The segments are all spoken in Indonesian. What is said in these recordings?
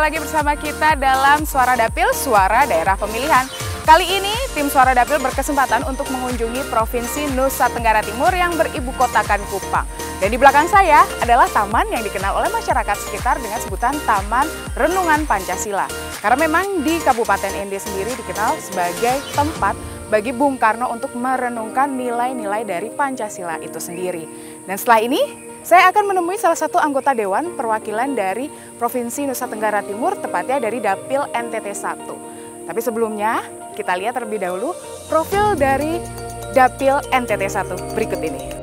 lagi bersama kita dalam Suara Dapil, Suara Daerah Pemilihan. Kali ini, tim Suara Dapil berkesempatan untuk mengunjungi Provinsi Nusa Tenggara Timur yang beribu kotakan Kupang. Dan di belakang saya adalah taman yang dikenal oleh masyarakat sekitar dengan sebutan Taman Renungan Pancasila. Karena memang di Kabupaten Ende sendiri dikenal sebagai tempat bagi Bung Karno untuk merenungkan nilai-nilai dari Pancasila itu sendiri. Dan setelah ini, saya akan menemui salah satu anggota Dewan Perwakilan dari Provinsi Nusa Tenggara Timur, tepatnya dari Dapil NTT 1. Tapi sebelumnya, kita lihat terlebih dahulu profil dari Dapil NTT 1 berikut ini.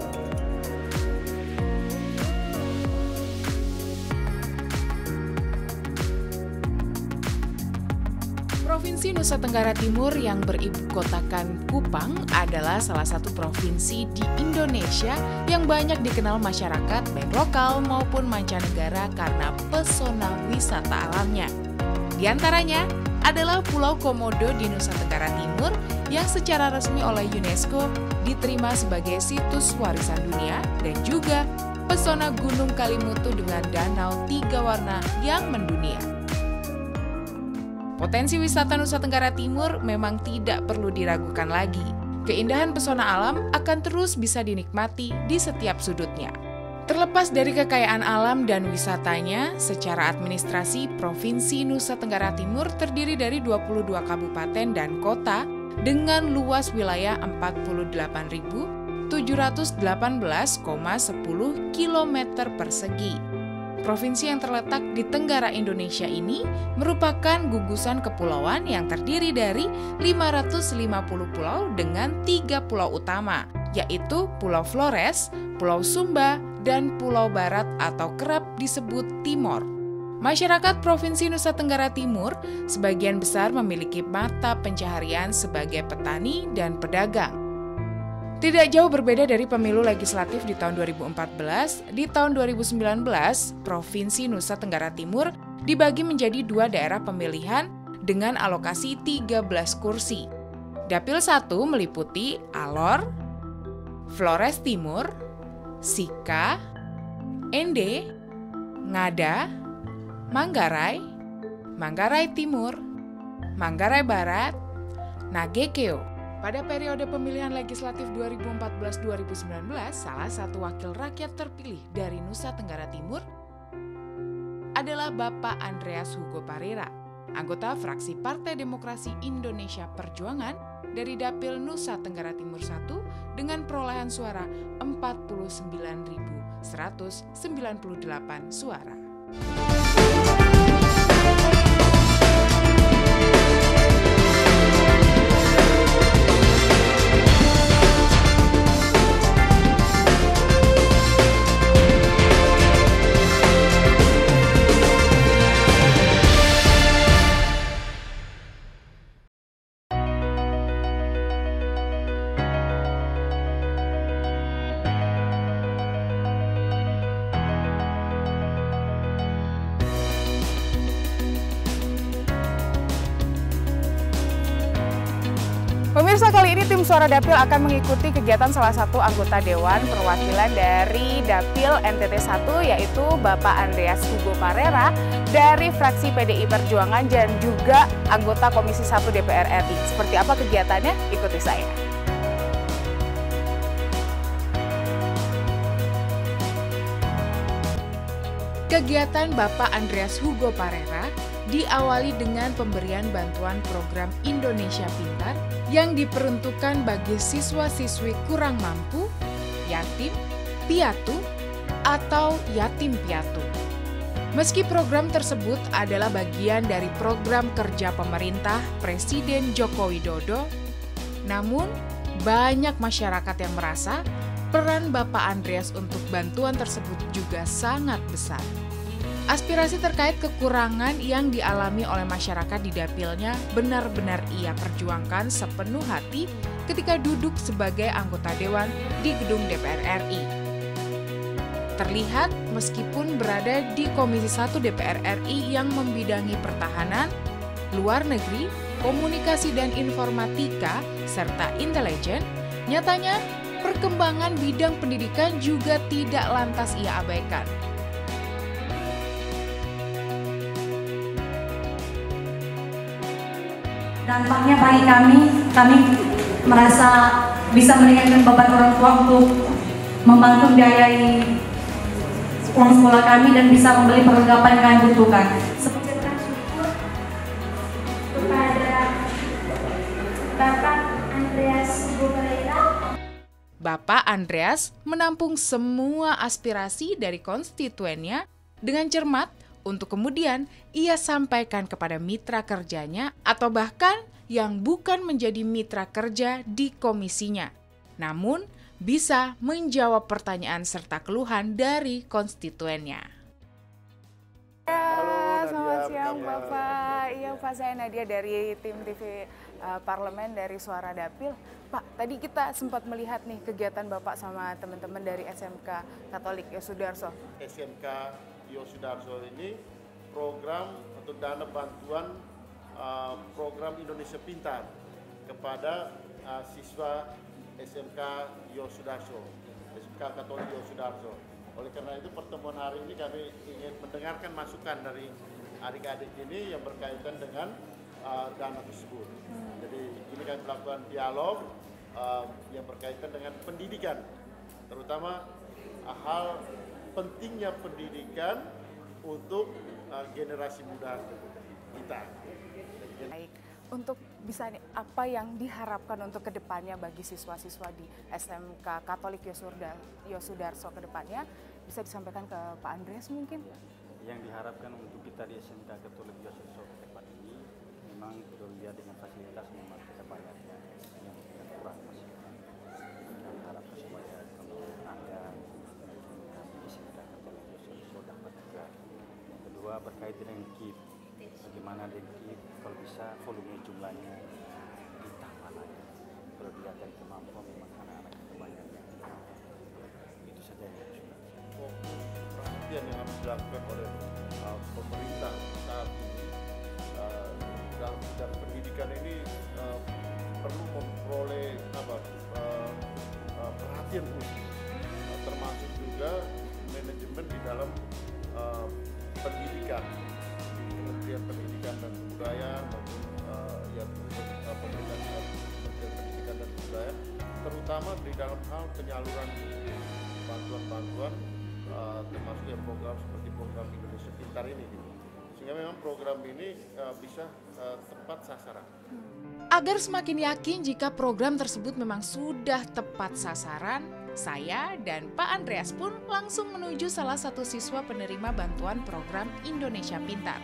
Provinsi Nusa Tenggara Timur yang beribu kotakan Kupang adalah salah satu provinsi di Indonesia yang banyak dikenal masyarakat baik lokal maupun mancanegara karena pesona wisata alamnya. Di antaranya adalah Pulau Komodo di Nusa Tenggara Timur yang secara resmi oleh UNESCO diterima sebagai situs warisan dunia dan juga pesona Gunung Kalimutu dengan danau 3 warna yang mendunia. Potensi wisata Nusa Tenggara Timur memang tidak perlu diragukan lagi. Keindahan pesona alam akan terus bisa dinikmati di setiap sudutnya. Terlepas dari kekayaan alam dan wisatanya, secara administrasi Provinsi Nusa Tenggara Timur terdiri dari 22 kabupaten dan kota dengan luas wilayah 48.718,10 km persegi. Provinsi yang terletak di Tenggara Indonesia ini merupakan gugusan kepulauan yang terdiri dari 550 pulau dengan 3 pulau utama, yaitu Pulau Flores, Pulau Sumba, dan Pulau Barat atau kerap disebut Timor. Masyarakat Provinsi Nusa Tenggara Timur sebagian besar memiliki mata pencaharian sebagai petani dan pedagang. Tidak jauh berbeda dari pemilu legislatif di tahun 2014, di tahun 2019, Provinsi Nusa Tenggara Timur dibagi menjadi 2 daerah pemilihan dengan alokasi 13 kursi. Dapil 1 meliputi Alor, Flores Timur, Sika, Ende, Ngada, Manggarai, Manggarai Timur, Manggarai Barat, Nagekeo. Pada periode pemilihan legislatif 2014-2019, salah satu wakil rakyat terpilih dari Nusa Tenggara Timur adalah Bapak Andreas Hugo Parera, anggota fraksi Partai Demokrasi Indonesia Perjuangan dari Dapil Nusa Tenggara Timur 1 dengan perolehan suara 49.198 suara. Pemirsa, kali ini tim Suara Dapil akan mengikuti kegiatan salah satu anggota Dewan Perwakilan dari Dapil NTT 1 yaitu Bapak Andreas Hugo Parera dari fraksi PDI Perjuangan dan juga anggota Komisi 1 DPR RI. Seperti apa kegiatannya? Ikuti saya. Kegiatan Bapak Andreas Hugo Parera diawali dengan pemberian bantuan program Indonesia Pintar yang diperuntukkan bagi siswa-siswi kurang mampu, yatim, piatu, atau yatim piatu. Meski program tersebut adalah bagian dari program kerja pemerintah Presiden Joko Widodo, namun banyak masyarakat yang merasa peran Bapak Andreas untuk bantuan tersebut juga sangat besar. Aspirasi terkait kekurangan yang dialami oleh masyarakat di dapilnya benar-benar ia perjuangkan sepenuh hati ketika duduk sebagai anggota Dewan di gedung DPR RI. Terlihat meskipun berada di Komisi 1 DPR RI yang membidangi pertahanan, luar negeri, komunikasi dan informatika, serta intelijen, nyatanya perkembangan bidang pendidikan juga tidak lantas ia abaikan. Dampaknya bagi kami merasa bisa meringankan beban orang tua untuk membantu biayai uang sekolah kami dan bisa membeli perlengkapan yang kami butuhkan. Bapak Andreas menampung semua aspirasi dari konstituennya dengan cermat untuk kemudian ia sampaikan kepada mitra kerjanya atau bahkan yang bukan menjadi mitra kerja di komisinya, namun bisa menjawab pertanyaan serta keluhan dari konstituennya. Selamat siang Bapak. Iya Pak, saya Nadia dari tim TV Parlemen dari Suara Dapil. Pak, tadi kita sempat melihat nih kegiatan Bapak sama teman-teman dari SMK Katolik Yosudarso. SMK Yosudarso ini program untuk dana bantuan program Indonesia Pintar kepada siswa SMK Yosudarso, SMK Katolik Yosudarso. Oleh karena itu pertemuan hari ini kami ingin mendengarkan masukan dari adik-adik ini yang berkaitan dengan dana tersebut. Jadi ini kami melakukan dialog yang berkaitan dengan pendidikan, terutama hal pentingnya pendidikan untuk generasi muda kita. Baik, untuk bisa nih, apa yang diharapkan untuk kedepannya bagi siswa-siswa di SMK Katolik Yosudarso kedepannya bisa disampaikan ke Pak Andreas mungkin? Yang diharapkan untuk kita di SMK Katolik Yosudarso ke depan ini memang perlu dilihat dengan fasilitas memang kita banyaknya yang kurang masih. Kita harapkan supaya kalau ada di SMK Katolik Yosudarso dapat juga. Yang kedua berkait dengan KIP, bagaimana dengan KIP kalau bisa volume jumlahnya ditambah lagi. Perlu dilihat dari kemampuan memang anak-anak kita banyaknya. Itu saja yang harus Perhatian yang harus dilakukan oleh pemerintah saat ini dalam bidang pendidikan ini perlu memperoleh perhatian khusus, termasuk juga manajemen di dalam pendidikan, Kementerian Pendidikan dan Kebudayaan maupun pemerintah Kementerian Pendidikan dan Kebudayaan, terutama di dalam hal penyaluran bantuan-bantuan termasuk yang program seperti program Indonesia Pintar ini, sehingga memang program ini bisa tepat sasaran. Agar semakin yakin jika program tersebut memang sudah tepat sasaran, saya dan Pak Andreas pun langsung menuju salah satu siswa penerima bantuan program Indonesia Pintar.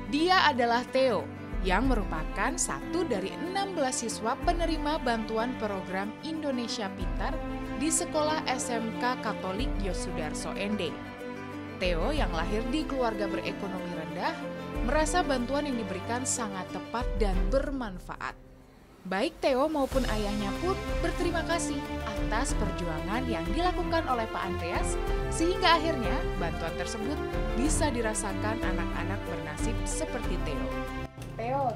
Dia adalah Theo, yang merupakan satu dari 16 siswa penerima bantuan program Indonesia Pintar di sekolah SMK Katolik Yosudarso ND. Theo yang lahir di keluarga berekonomi rendah, merasa bantuan yang diberikan sangat tepat dan bermanfaat. Baik Theo maupun ayahnya pun berterima kasih atas perjuangan yang dilakukan oleh Pak Andreas, sehingga akhirnya bantuan tersebut bisa dirasakan anak-anak bernasib seperti Theo.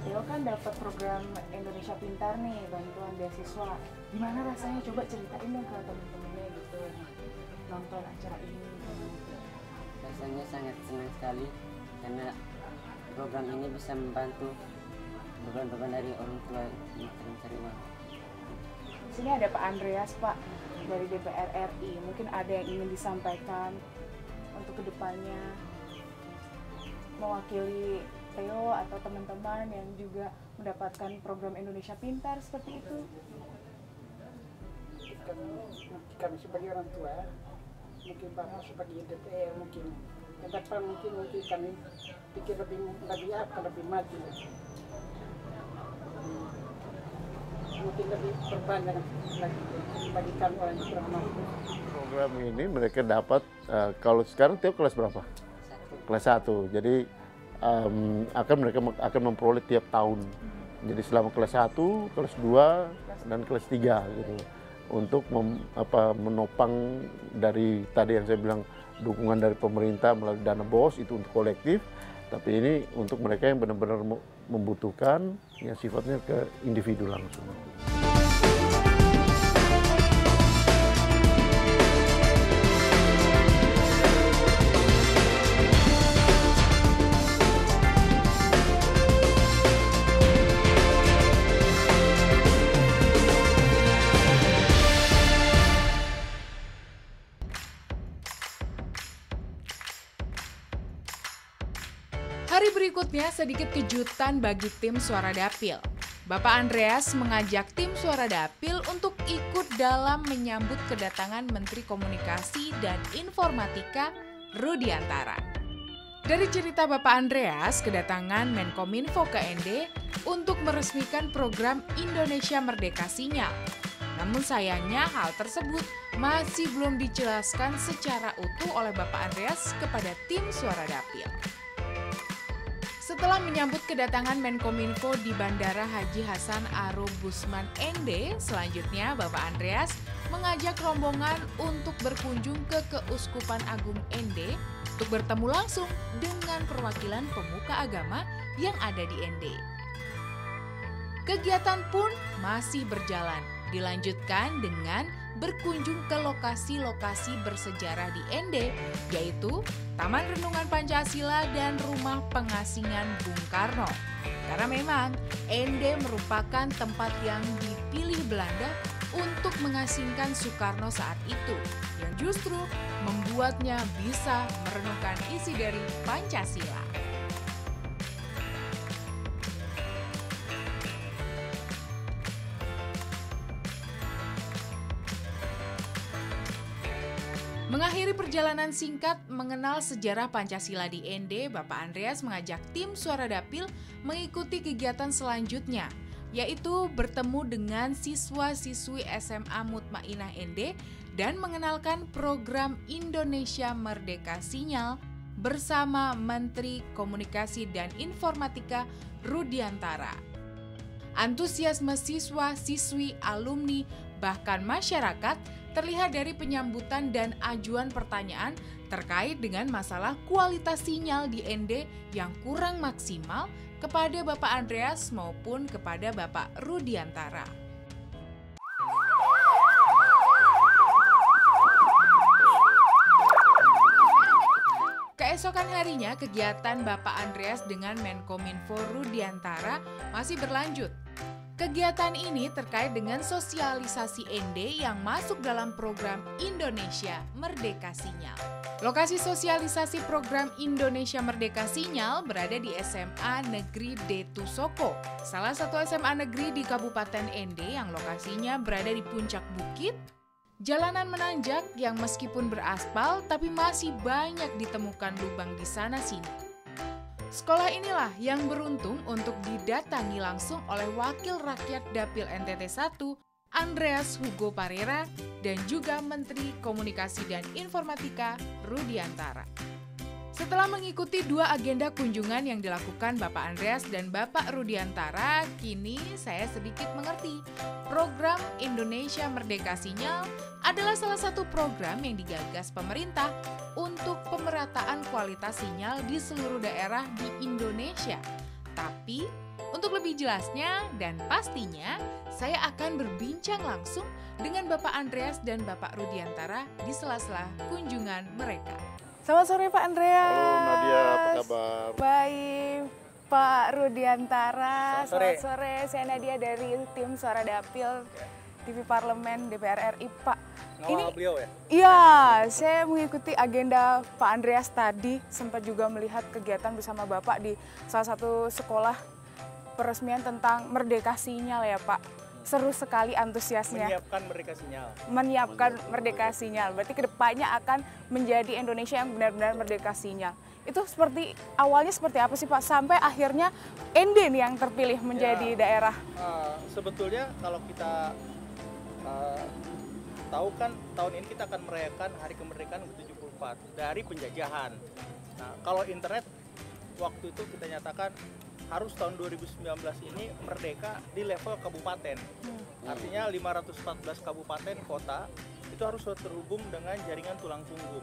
Theo kan dapat program Indonesia Pintar nih, bantuan beasiswa. Gimana rasanya? Coba ceritain dong ke teman-temannya gitu, nonton acara ini. Rasanya sangat senang sekali karena program ini bisa membantu beban-beban dari orang tua yang mencari uang. Di sini ada Pak Andreas, Pak, dari DPR RI. Mungkin ada yang ingin disampaikan untuk kedepannya, mewakili Theo atau teman-teman yang juga mendapatkan program Indonesia Pintar seperti itu. Kami sebagai orang tua, mungkin Bapak sebagai DPR mungkin ke depan mungkin kami pikir lebih maju, mungkin lebih berbanyak lagi bagi kami orang yang kurang mampu. Program ini mereka dapat kalau sekarang Theo kelas berapa? Kelas 1. Jadi mereka akan memperoleh tiap tahun. Jadi selama kelas 1, kelas 2, dan kelas 3 gitu. Untuk menopang dari tadi yang saya bilang dukungan dari pemerintah melalui dana BOS itu untuk kolektif, tapi ini untuk mereka yang benar-benar membutuhkan yang sifatnya ke individu langsung. Hari berikutnya sedikit kejutan bagi tim Suara Dapil. Bapak Andreas mengajak tim Suara Dapil untuk ikut dalam menyambut kedatangan Menteri Komunikasi dan Informatika Rudiantara. Dari cerita Bapak Andreas, kedatangan Menkominfo ke ND untuk meresmikan program Indonesia Merdeka Sinyal. Namun sayangnya hal tersebut masih belum dijelaskan secara utuh oleh Bapak Andreas kepada tim Suara Dapil. Setelah menyambut kedatangan Menkominfo di Bandara Haji Hasan Aro Busman ND, selanjutnya Bapak Andreas mengajak rombongan untuk berkunjung ke Keuskupan Agung ND untuk bertemu langsung dengan perwakilan pemuka agama yang ada di ND. Kegiatan pun masih berjalan, dilanjutkan dengan berkunjung ke lokasi-lokasi bersejarah di ND, yaitu Taman Renungan Pancasila dan Rumah Pengasingan Bung Karno. Karena memang ND merupakan tempat yang dipilih Belanda untuk mengasingkan Soekarno saat itu, yang justru membuatnya bisa merenungkan isi dari Pancasila. Mengakhiri perjalanan singkat mengenal sejarah Pancasila di ND, Bapak Andreas mengajak tim Suara Dapil mengikuti kegiatan selanjutnya, yaitu bertemu dengan siswa-siswi SMA Mutmainah ND dan mengenalkan program Indonesia Merdeka Sinyal bersama Menteri Komunikasi dan Informatika Rudiantara. Antusiasme siswa, siswi, alumni, bahkan masyarakat terlihat dari penyambutan dan ajuan pertanyaan terkait dengan masalah kualitas sinyal di ND yang kurang maksimal kepada Bapak Andreas maupun kepada Bapak Rudiantara. Keesokan harinya, kegiatan Bapak Andreas dengan Menkominfo Rudiantara masih berlanjut. Kegiatan ini terkait dengan sosialisasi ND yang masuk dalam program Indonesia Merdeka Sinyal. Lokasi sosialisasi program Indonesia Merdeka Sinyal berada di SMA Negeri Detu Soko, salah satu SMA negeri di Kabupaten ND yang lokasinya berada di puncak bukit, jalanan menanjak yang meskipun beraspal tapi masih banyak ditemukan lubang di sana-sini. Sekolah inilah yang beruntung untuk didatangi langsung oleh Wakil Rakyat Dapil NTT 1, Andreas Hugo Parera, dan juga Menteri Komunikasi dan Informatika Rudiantara. Setelah mengikuti dua agenda kunjungan yang dilakukan Bapak Andreas dan Bapak Rudiantara, kini saya sedikit mengerti. Program Indonesia Merdeka Sinyal adalah salah satu program yang digagas pemerintah untuk pemerataan kualitas sinyal di seluruh daerah di Indonesia. Tapi, untuk lebih jelasnya dan pastinya, saya akan berbincang langsung dengan Bapak Andreas dan Bapak Rudiantara di sela-sela kunjungan mereka. Selamat sore Pak Andreas. Halo Nadia, apa kabar? Baik, Pak Rudiantara. Selamat sore. Saya Nadia dari tim Suara Dapil TV Parlemen DPR RI, Pak. Ngawal beliau ya? Iya, saya mengikuti agenda Pak Andreas tadi, sempat juga melihat kegiatan bersama Bapak di salah satu sekolah peresmian tentang Merdeka Sinyal ya Pak. Seru sekali antusiasnya. Menyiapkan Merdeka Sinyal. Berarti kedepannya akan menjadi Indonesia yang benar-benar Merdeka Sinyal. Itu awalnya seperti apa sih Pak? Sampai akhirnya ND nih yang terpilih menjadi daerah. Sebetulnya kalau kita tahu kan tahun ini kita akan merayakan Hari Kemerdekaan ke-74 dari penjajahan. Nah, kalau internet waktu itu kita nyatakan harus tahun 2019 ini merdeka di level kabupaten. Artinya 514 kabupaten kota itu harus terhubung dengan jaringan tulang punggung.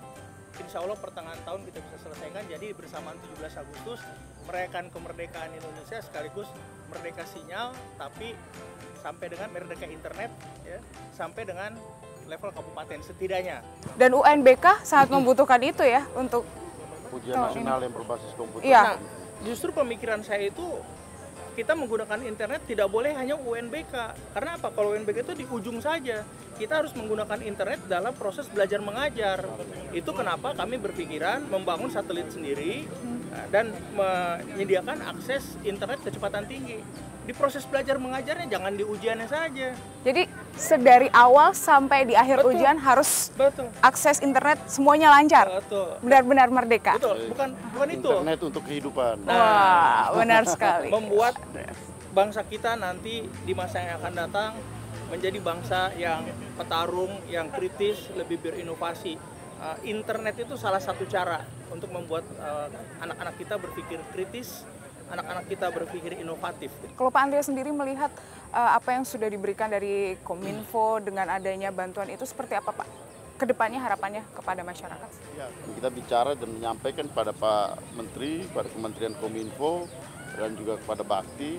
Insya Allah pertengahan tahun kita bisa selesaikan. Jadi bersamaan 17 Agustus merayakan kemerdekaan Indonesia sekaligus merdeka sinyal, tapi sampai dengan merdeka internet ya, sampai dengan level kabupaten setidaknya. Dan UNBK sangat membutuhkan itu ya untuk ujian nasional yang berbasis komputer. Iya. Justru pemikiran saya itu kita menggunakan internet tidak boleh hanya UNBK. Karena apa? Kalau UNBK itu di ujung saja. Kita harus menggunakan internet dalam proses belajar mengajar. Itu kenapa kami berpikiran membangun satelit sendiri dan menyediakan akses internet kecepatan tinggi. Di proses belajar mengajarnya jangan di ujiannya saja. Jadi sedari awal sampai di akhir ujian harus akses internet semuanya lancar. Benar-benar merdeka. Betul, bukan itu. Internet untuk kehidupan. Wah, benar sekali. Membuat bangsa kita nanti di masa yang akan datang menjadi bangsa yang petarung, yang kritis, lebih berinovasi. Internet itu salah satu cara untuk membuat anak-anak kita berpikir kritis, anak-anak kita berpikir inovatif. Kalau Pak Andreas sendiri melihat apa yang sudah diberikan dari Kominfo dengan adanya bantuan itu seperti apa Pak? Kedepannya harapannya kepada masyarakat? Ya, kita bicara dan menyampaikan pada Pak Menteri, pada Kementerian Kominfo, dan juga kepada Bakti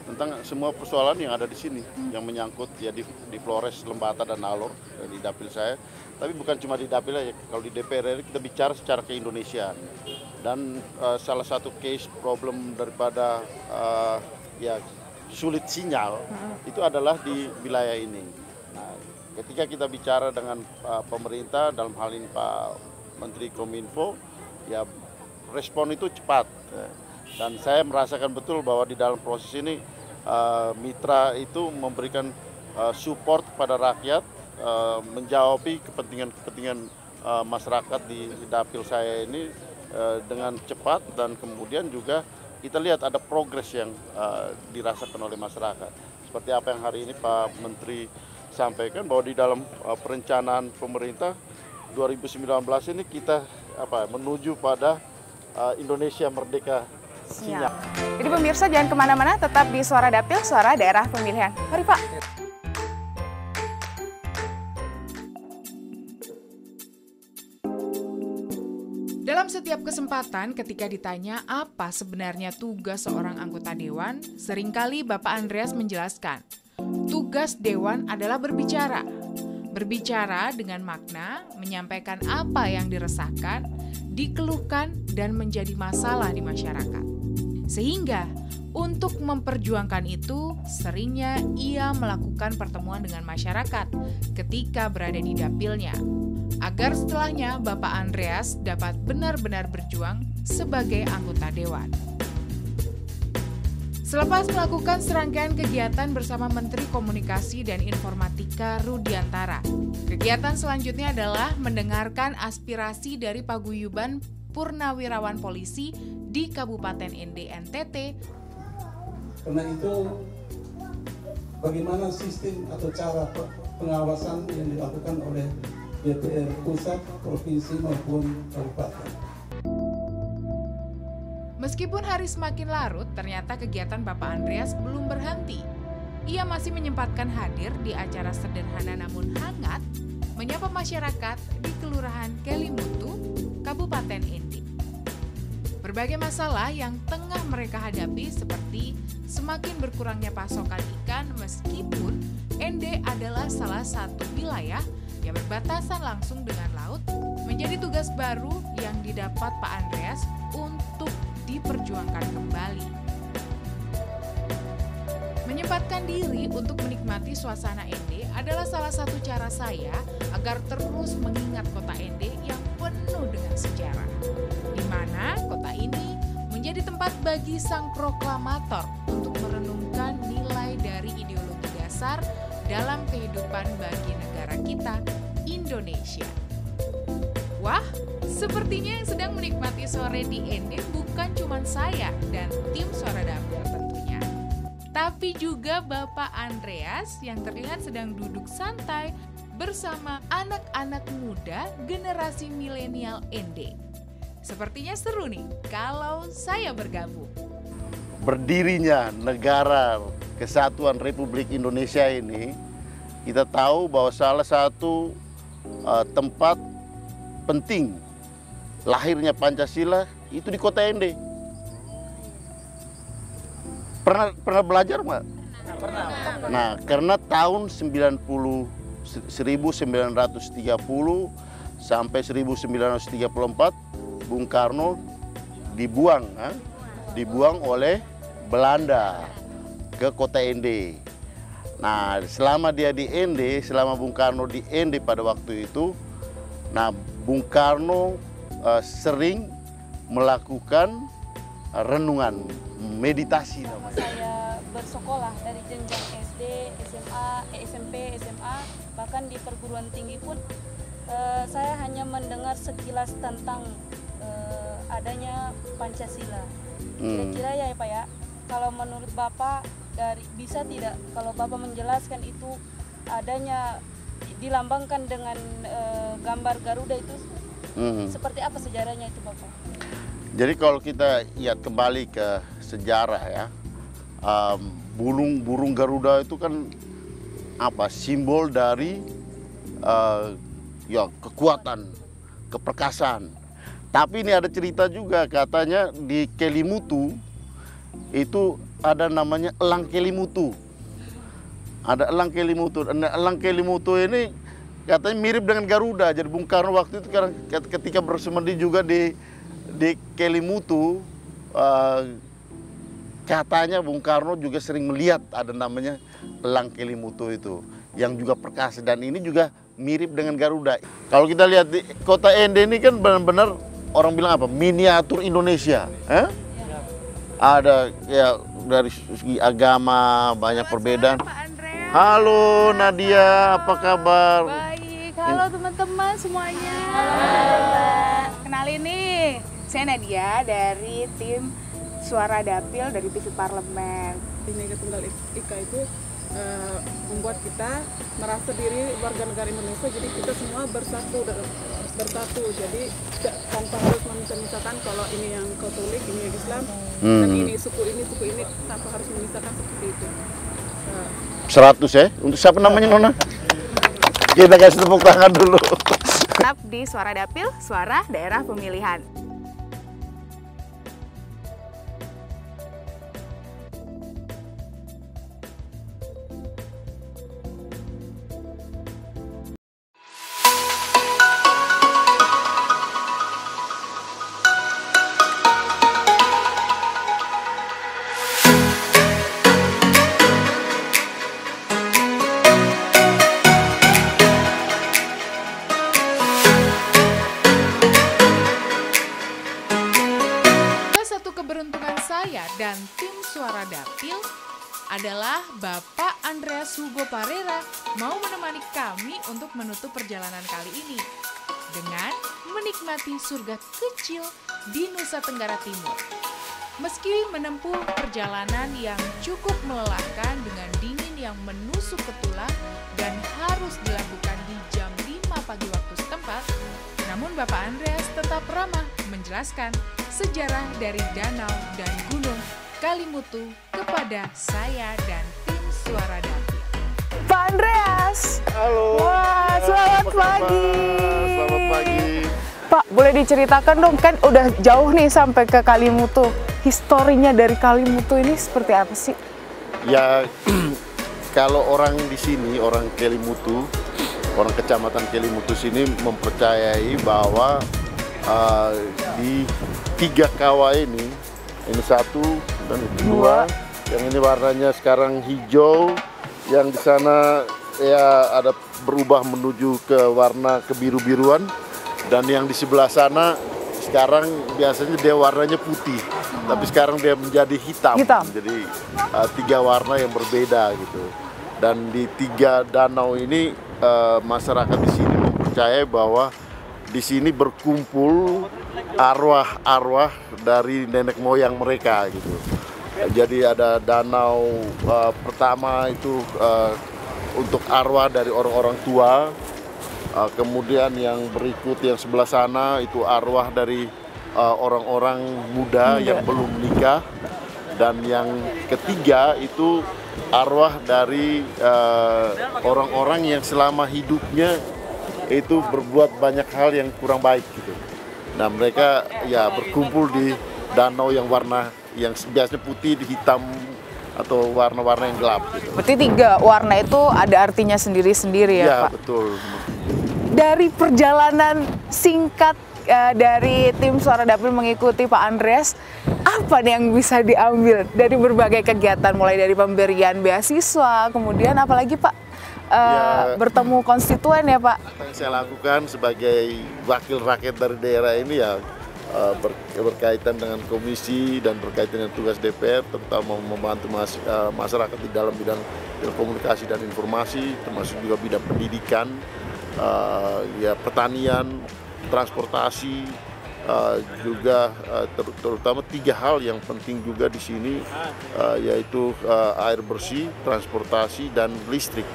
tentang semua persoalan yang ada di sini, yang menyangkut ya di Flores, Lembata, dan Alor, di dapil saya. Tapi bukan cuma di dapil aja, kalau di DPR RI kita bicara secara ke-Indonesiaan. Dan salah satu case problem daripada ya sulit sinyal itu adalah di wilayah ini. Nah, ketika kita bicara dengan pemerintah, dalam hal ini Pak Menteri Kominfo, ya respon itu cepat. Dan saya merasakan betul bahwa di dalam proses ini mitra itu memberikan support kepada rakyat, menjawabi kepentingan masyarakat di dapil saya ini dengan cepat, dan kemudian juga kita lihat ada progres yang dirasakan oleh masyarakat. Seperti apa yang hari ini Pak Menteri sampaikan, bahwa di dalam perencanaan pemerintah 2019 ini kita menuju pada Indonesia merdeka sinyal. Jadi pemirsa jangan kemana-mana, tetap di Suara Dapil, Suara Daerah Pemilihan. Mari Pak. Dalam setiap kesempatan ketika ditanya apa sebenarnya tugas seorang anggota dewan, seringkali Bapak Andreas menjelaskan, tugas dewan adalah berbicara. Berbicara dengan makna, menyampaikan apa yang diresahkan, dikeluhkan, dan menjadi masalah di masyarakat. Sehingga, untuk memperjuangkan itu, seringnya ia melakukan pertemuan dengan masyarakat ketika berada di dapilnya, agar setelahnya Bapak Andreas dapat benar-benar berjuang sebagai anggota dewan. Selepas melakukan serangkaian kegiatan bersama Menteri Komunikasi dan Informatika Rudiantara, kegiatan selanjutnya adalah mendengarkan aspirasi dari paguyuban purnawirawan polisi di Kabupaten Ende NTT. Karena itu, bagaimana sistem atau cara pengawasan yang dilakukan oleh DPR pusat, provinsi maupun kabupaten. Meskipun hari semakin larut, ternyata kegiatan Bapak Andreas belum berhenti. Ia masih menyempatkan hadir di acara sederhana namun hangat, menyapa masyarakat di Kelurahan Kelimutu, Kabupaten Ende. Berbagai masalah yang tengah mereka hadapi seperti semakin berkurangnya pasokan ikan, meskipun Ende adalah salah satu wilayah yang berbatasan langsung dengan laut, menjadi tugas baru yang didapat Pak Andreas untuk diperjuangkan kembali. Menyempatkan diri untuk menikmati suasana Ende adalah salah satu cara saya agar terus mengingat kota Ende yang penuh dengan sejarah, di mana kota ini menjadi tempat bagi sang proklamator untuk merenungkan nilai dari ideologi dasar dalam kehidupan bagi negara kita, Indonesia. Wah, sepertinya yang sedang menikmati sore di Ende bukan cuma saya dan tim Suara Dapil tentunya, tapi juga Bapak Andreas yang terlihat sedang duduk santai bersama anak-anak muda generasi milenial Ende. Sepertinya seru nih kalau saya bergabung. Berdirinya negara Kesatuan Republik Indonesia ini, kita tahu bahwa salah satu tempat penting lahirnya Pancasila itu di kota Ende. Pernah belajar nggak? Pernah. Nah, karena tahun 1930 sampai 1934 Bung Karno dibuang oleh Belanda ke kota Ende. Nah, selama dia di Ende, selama Bung Karno di Ende pada waktu itu, nah Bung Karno sering melakukan renungan, meditasi namanya. Saya bersekolah dari jenjang SD, SMA, SMP, SMA, bahkan di perguruan tinggi pun saya hanya mendengar sekilas tentang adanya Pancasila. Kira-kira ya Pak ya, kalau menurut Bapak bisa tidak kalau Bapak menjelaskan itu adanya dilambangkan dengan gambar Garuda itu seperti apa sejarahnya itu Bapak? Jadi kalau kita lihat kembali ke sejarah ya, burung Garuda itu kan simbol dari kekuatan, keperkasaan. Tapi ini ada cerita juga, katanya di Kelimutu itu ada namanya elang Kelimutu. Ada elang Kelimutu. Elang Kelimutu ini katanya mirip dengan Garuda. Jadi Bung Karno waktu itu ketika bersemedi juga di Kelimutu, katanya Bung Karno juga sering melihat ada namanya elang Kelimutu itu yang juga perkasa, dan ini juga mirip dengan Garuda. Kalau kita lihat di kota Ende ini kan benar-benar orang bilang apa? Miniatur Indonesia. Ada ya dari segi agama banyak perbedaan. Halo Nadia, apa kabar? Baik, halo teman-teman semuanya. Kenalin nih, saya Nadia dari tim Suara Dapil dari TV Parlemen. Bhinneka Tunggal Ika itu membuat kita merasa diri warga negara Indonesia, jadi kita semua bersatu, jadi tanpa harus memisahkan kalau ini yang Katolik, ini yang Islam, dan ini suku ini tanpa harus memisahkan seperti itu. 100 ya? Untuk siapa namanya Nona? Kita kasih tepuk tangan dulu. Tetap di Suara Dapil, suara daerah pemilihan. Keberuntungan saya dan tim Suara Dapil adalah Bapak Andreas Hugo Parera mau menemani kami untuk menutup perjalanan kali ini dengan menikmati surga kecil di Nusa Tenggara Timur. Meski menempuh perjalanan yang cukup melelahkan dengan dingin yang menusuk ke tulang dan harus dilakukan di jam 5 pagi waktu setempat, namun Bapak Andreas tetap ramah menjelaskan sejarah dari danau dan gunung Kelimutu kepada saya dan tim Suara Dapil. Pak Andreas. Halo. Wah, selamat pagi. Selamat pagi. Pak, boleh diceritakan dong, kan udah jauh nih sampai ke Kelimutu. Historinya dari Kelimutu ini seperti apa sih? Ya, kalau orang di sini, orang Kelimutu, orang kecamatan Kelimutu sini mempercayai bahwa di 3 kawah ini satu dan dua, yang ini warnanya sekarang hijau, yang di sana ya ada berubah menuju ke warna kebiru-biruan, dan yang di sebelah sana sekarang biasanya dia warnanya putih, tapi sekarang dia menjadi hitam. Jadi 3 warna yang berbeda gitu. Dan di 3 danau ini masyarakat di sini mempercayai bahwa di sini berkumpul arwah-arwah dari nenek moyang mereka gitu. Jadi ada danau pertama itu untuk arwah dari orang-orang tua. Kemudian yang berikut yang sebelah sana itu arwah dari orang-orang muda yang belum menikah. Dan yang ketiga itu arwah dari orang-orang yang selama hidupnya itu berbuat banyak hal yang kurang baik gitu. Nah mereka ya berkumpul di danau yang warna yang biasanya putih di hitam atau warna-warna yang gelap gitu. Berarti 3 warna itu ada artinya sendiri-sendiri ya, Pak? Ya betul. Dari perjalanan singkat dari tim Suara Dapil mengikuti Pak Andreas, apa nih yang bisa diambil dari berbagai kegiatan, mulai dari pemberian beasiswa, kemudian apalagi Pak? Bertemu konstituen ya Pak? Apa yang saya lakukan sebagai wakil rakyat dari daerah ini ya berkaitan dengan komisi dan berkaitan dengan tugas DPR, terutama membantu masyarakat di dalam bidang telekomunikasi dan informasi, termasuk juga bidang pendidikan, ya pertanian, transportasi, juga terutama 3 hal yang penting juga di sini, yaitu air bersih, transportasi, dan listrik.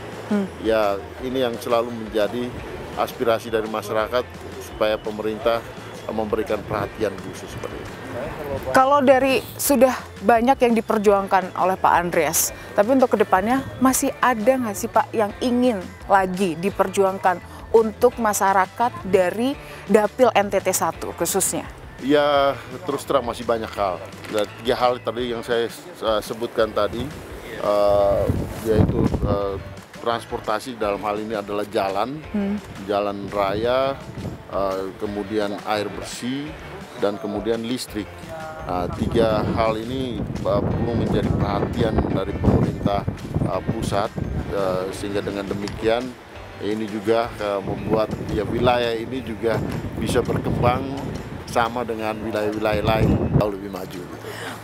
Ya, ini yang selalu menjadi aspirasi dari masyarakat supaya pemerintah memberikan perhatian khusus seperti itu. Kalau dari sudah banyak yang diperjuangkan oleh Pak Andreas, tapi untuk kedepannya masih ada nggak sih Pak yang ingin lagi diperjuangkan untuk masyarakat dari Dapil NTT 1 khususnya? Ya, terus terang masih banyak hal. 3 hal tadi yang saya sebutkan tadi, yaitu transportasi, dalam hal ini adalah jalan, jalan raya, kemudian air bersih, dan kemudian listrik. Nah, 3 hal ini perlu menjadi perhatian dari pemerintah pusat, sehingga dengan demikian ini juga membuat ya wilayah ini juga bisa berkembang sama dengan wilayah-wilayah lain jauh lebih maju.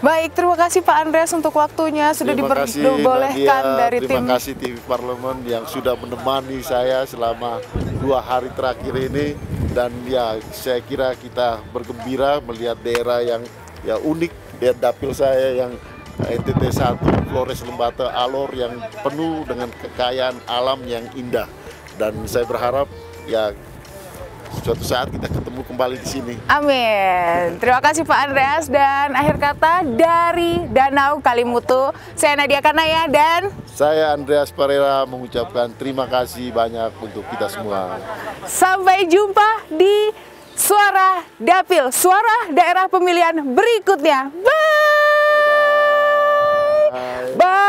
Baik, terima kasih Pak Andreas untuk waktunya sudah diperbolehkan dari tim. Terima kasih TV Parlemen yang sudah menemani saya selama 2 hari terakhir ini, dan ya saya kira kita bergembira melihat daerah yang ya unik, lihat dapil saya yang NTT 1 Flores Lembata Alor yang penuh dengan kekayaan alam yang indah, dan saya berharap ya suatu saat kita ketemu kembali di sini. Amin. Terima kasih Pak Andreas, dan akhir kata dari Danau Kalimutu, saya Nadia Kanaya dan saya Andreas Pereira mengucapkan terima kasih banyak untuk kita semua. Sampai jumpa di Suara Dapil, suara daerah pemilihan berikutnya. Bye. Bye.